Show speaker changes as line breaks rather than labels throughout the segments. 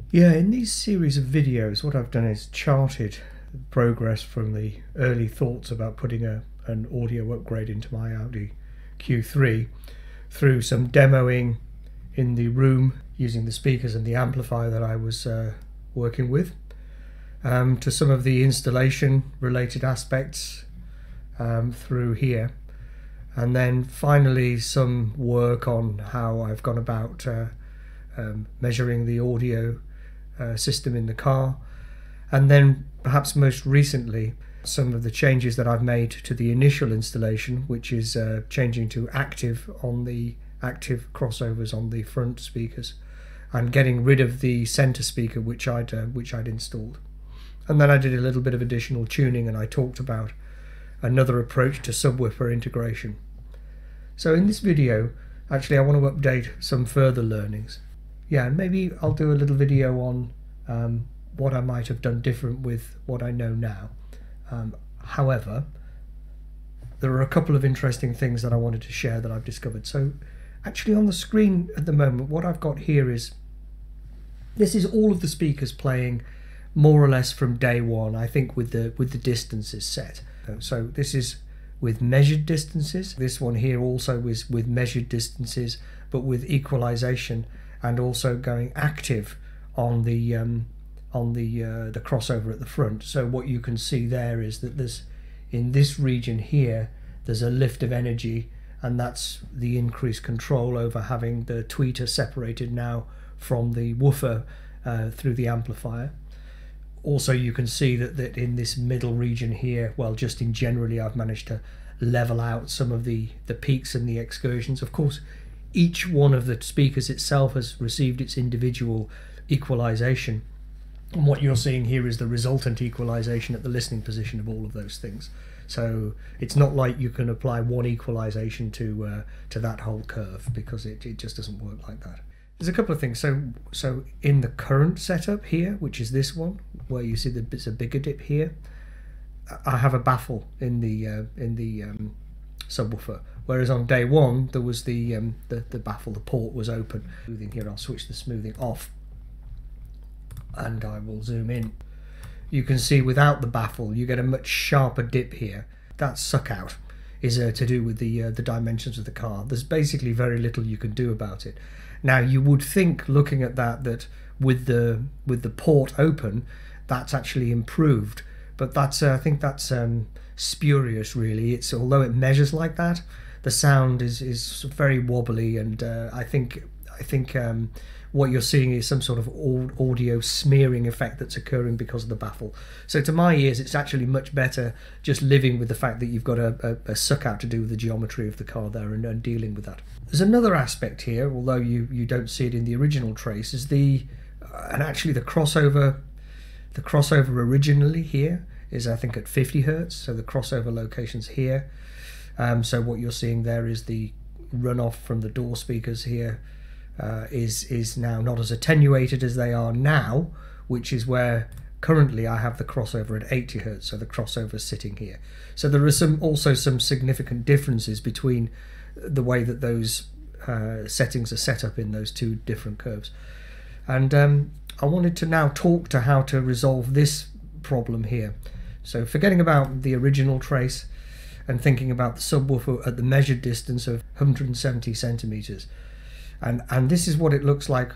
Yeah, in these series of videos, what I've done is charted progress from the early thoughts about putting an audio upgrade into my Audi Q3 through some demoing in the room using the speakers and the amplifier that I was working with, to some of the installation related aspects through here, and then finally some work on how I've gone about measuring the audio system in the car, and then perhaps most recently some of the changes that I've made to the initial installation, which is changing to active on the active crossovers on the front speakers and getting rid of the center speaker which I'd installed. And then I did a little bit of additional tuning, and I talked about another approach to subwoofer integration. So in this video, actually I want to update some further learnings. Yeah, and maybe I'll do a little video on what I might have done different with what I know now. However, there are a couple of interesting things that I wanted to share that I've discovered. So actually on the screen at the moment, what I've got here is, this is all of the speakers playing more or less from day one, I think, with the distances set. So this is with measured distances. This one here also is with measured distances, but with equalization, and also going active on the crossover at the front. So what you can see there is that there's, in this region here, there's a lift of energy, and that's the increased control over having the tweeter separated now from the woofer through the amplifier. Also you can see that in this middle region here, well, just in generally, I've managed to level out some of the peaks and the excursions. Of course, each one of the speakers itself has received its individual equalization, and what you're seeing here is the resultant equalization at the listening position of all of those things. So it's not like you can apply one equalization to that whole curve, because it just doesn't work like that. There's a couple of things. So in the current setup here, which is this one, where you see that it's a bigger dip here, I have a baffle in the subwoofer, whereas on day one there was the baffle, the port was open. Smoothing here, I'll switch the smoothing off, and I will zoom in. You can see without the baffle you get a much sharper dip here. That suck out is to do with the dimensions of the car. There's basically very little you can do about it. Now you would think, looking at that with the port open, that's actually improved, but that's I think that's spurious really. It's, although it measures like that, the sound is very wobbly, and I think what you're seeing is some sort of audio smearing effect that's occurring because of the baffle. So to my ears, it's actually much better just living with the fact that you've got a suck out to do with the geometry of the car there, and dealing with that. There's another aspect here, although you don't see it in the original trace, is and actually the crossover originally here is, I think, at 50 Hertz. So the crossover location's here. So what you're seeing there is the runoff from the door speakers here is now not as attenuated as they are now, which is where currently I have the crossover at 80 Hertz, so the crossover is sitting here. So there are also some significant differences between the way that those settings are set up in those two different curves. And I wanted to now talk to how to resolve this problem here. So forgetting about the original trace and thinking about the subwoofer at the measured distance of 170 centimeters. And this is what it looks like.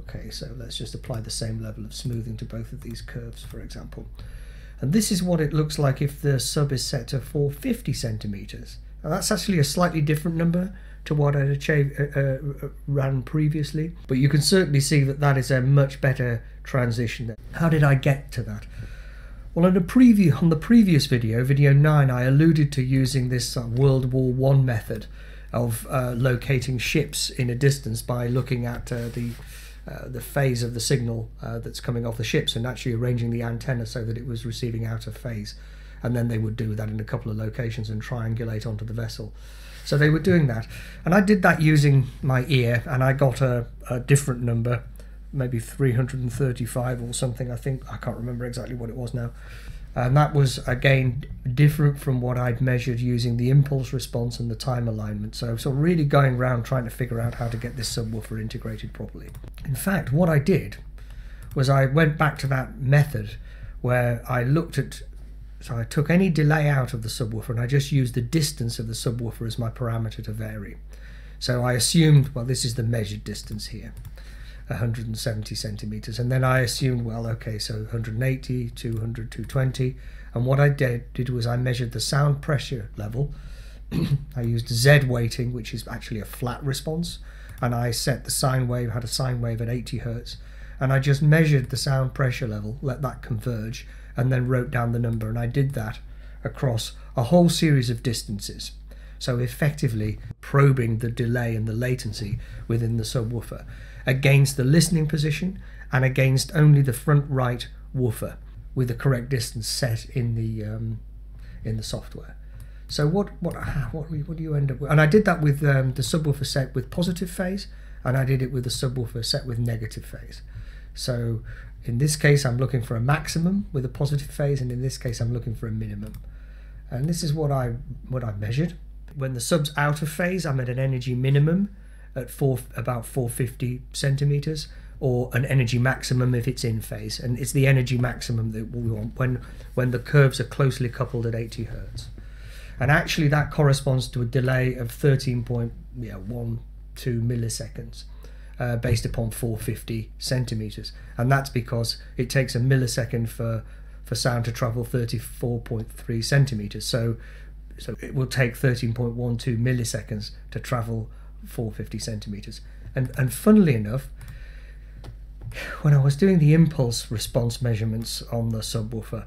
Okay, so let's just apply the same level of smoothing to both of these curves, for example. And this is what it looks like if the sub is set to 450 centimeters. Now that's actually a slightly different number to what I ran previously, but you can certainly see that that is a much better transition. How did I get to that? Well, on the previous video, video 9, I alluded to using this World War I method of locating ships in a distance by looking at the phase of the signal that's coming off the ships, and actually arranging the antenna so that it was receiving out of phase. And then they would do that in a couple of locations and triangulate onto the vessel. So they were doing that, and I did that using my ear, and I got a different number, maybe 335 or something, I think. I can't remember exactly what it was now. And that was, again, different from what I'd measured using the impulse response and the time alignment. So really going around trying to figure out how to get this subwoofer integrated properly. In fact, what I did was I went back to that method where I looked at, so I took any delay out of the subwoofer and I just used the distance of the subwoofer as my parameter to vary. So I assumed, well, this is the measured distance here, 170 centimeters, and then I assumed, well, okay, so 180, 200, 220, and what I did was I measured the sound pressure level. I used Z weighting, which is actually a flat response, and I set the sine wave, had a sine wave at 80 hertz, and I just measured the sound pressure level, let that converge, and then wrote down the number, and I did that across a whole series of distances. So effectively probing the delay and the latency within the subwoofer against the listening position and against only the front right woofer with the correct distance set in the software. So what do you end up with? And I did that with the subwoofer set with positive phase, and I did it with the subwoofer set with negative phase. So in this case I'm looking for a maximum with a positive phase, and in this case I'm looking for a minimum. And this is what I measured. When the sub's out of phase, I'm at an energy minimum at about 450 centimeters, or an energy maximum if it's in phase. And it's the energy maximum that we want when the curves are closely coupled at 80 hertz. And actually that corresponds to a delay of 13.12 milliseconds based upon 450 centimeters. And that's because it takes a millisecond for sound to travel 34.3 centimeters. So it will take 13.12 milliseconds to travel 450 centimeters. And funnily enough, when I was doing the impulse response measurements on the subwoofer,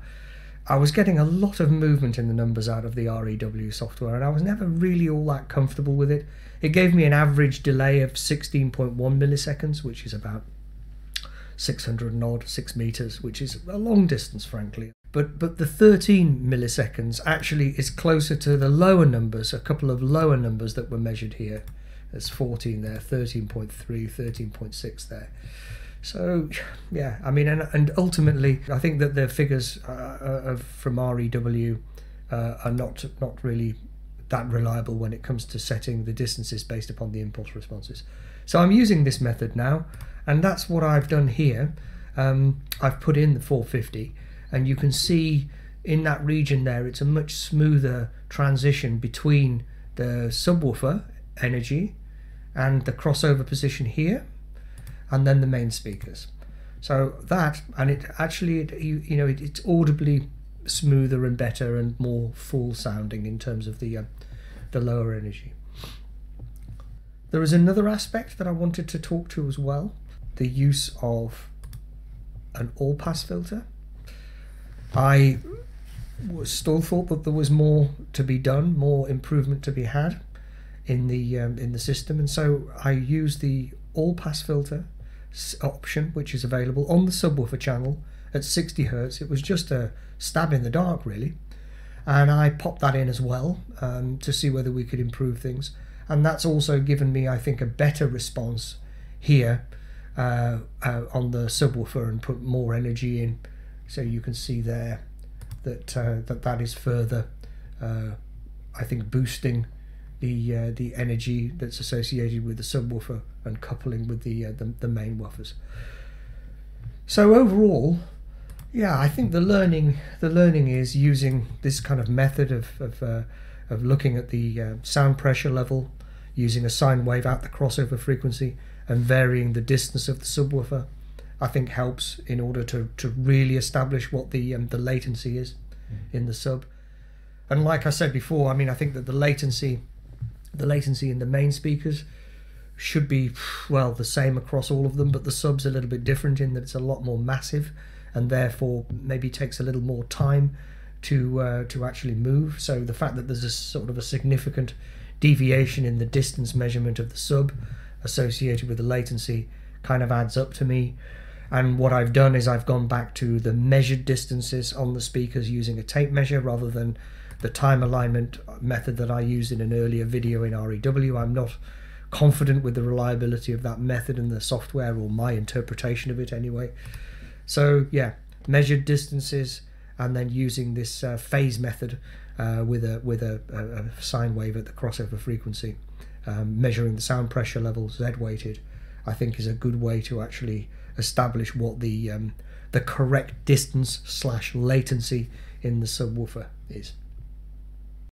I was getting a lot of movement in the numbers out of the REW software, and I was never really all that comfortable with it. It gave me an average delay of 16.1 milliseconds, which is about 600 and odd, 6 meters, which is a long distance, frankly. But the 13 milliseconds actually is closer to the lower numbers, a couple of lower numbers that were measured here. There's 14 there, 13.3, 13.6 there. So yeah, I mean, and ultimately I think that the figures from REW are not really that reliable when it comes to setting the distances based upon the impulse responses. So I'm using this method now, and that's what I've done here. I've put in the 450, and you can see in that region there it's a much smoother transition between the subwoofer energy and the crossover position here, and then the main speakers. So that, and it actually, it's audibly smoother and better and more full sounding in terms of the lower energy. There is another aspect that I wanted to talk to as well, the use of an all-pass filter. I still thought that there was more to be done, more improvement to be had in the system, and so I used the all-pass filter option, which is available on the subwoofer channel at 60 hertz. It was just a stab in the dark, really, and I popped that in as well to see whether we could improve things, and that's also given me, I think, a better response here on the subwoofer and put more energy in. So you can see there that that is further, I think, boosting the energy that's associated with the subwoofer and coupling with the main woofers. So overall, yeah, I think the learning is using this kind of method of looking at the sound pressure level, using a sine wave at the crossover frequency, and varying the distance of the subwoofer, I think helps in order to really establish what the latency is in the sub. And like I said before, I mean, I think that the latency in the main speakers should be, well, the same across all of them, but the sub's a little bit different in that it's a lot more massive, and therefore maybe takes a little more time to actually move. So the fact that there's a sort of a significant deviation in the distance measurement of the sub associated with the latency kind of adds up to me. And what I've done is I've gone back to the measured distances on the speakers using a tape measure rather than the time alignment method that I used in an earlier video in REW. I'm not confident with the reliability of that method and the software, or my interpretation of it anyway. So yeah, measured distances, and then using this phase method with a sine wave at the crossover frequency, measuring the sound pressure levels Z weighted, I think is a good way to actually establish what the correct distance / latency in the subwoofer is.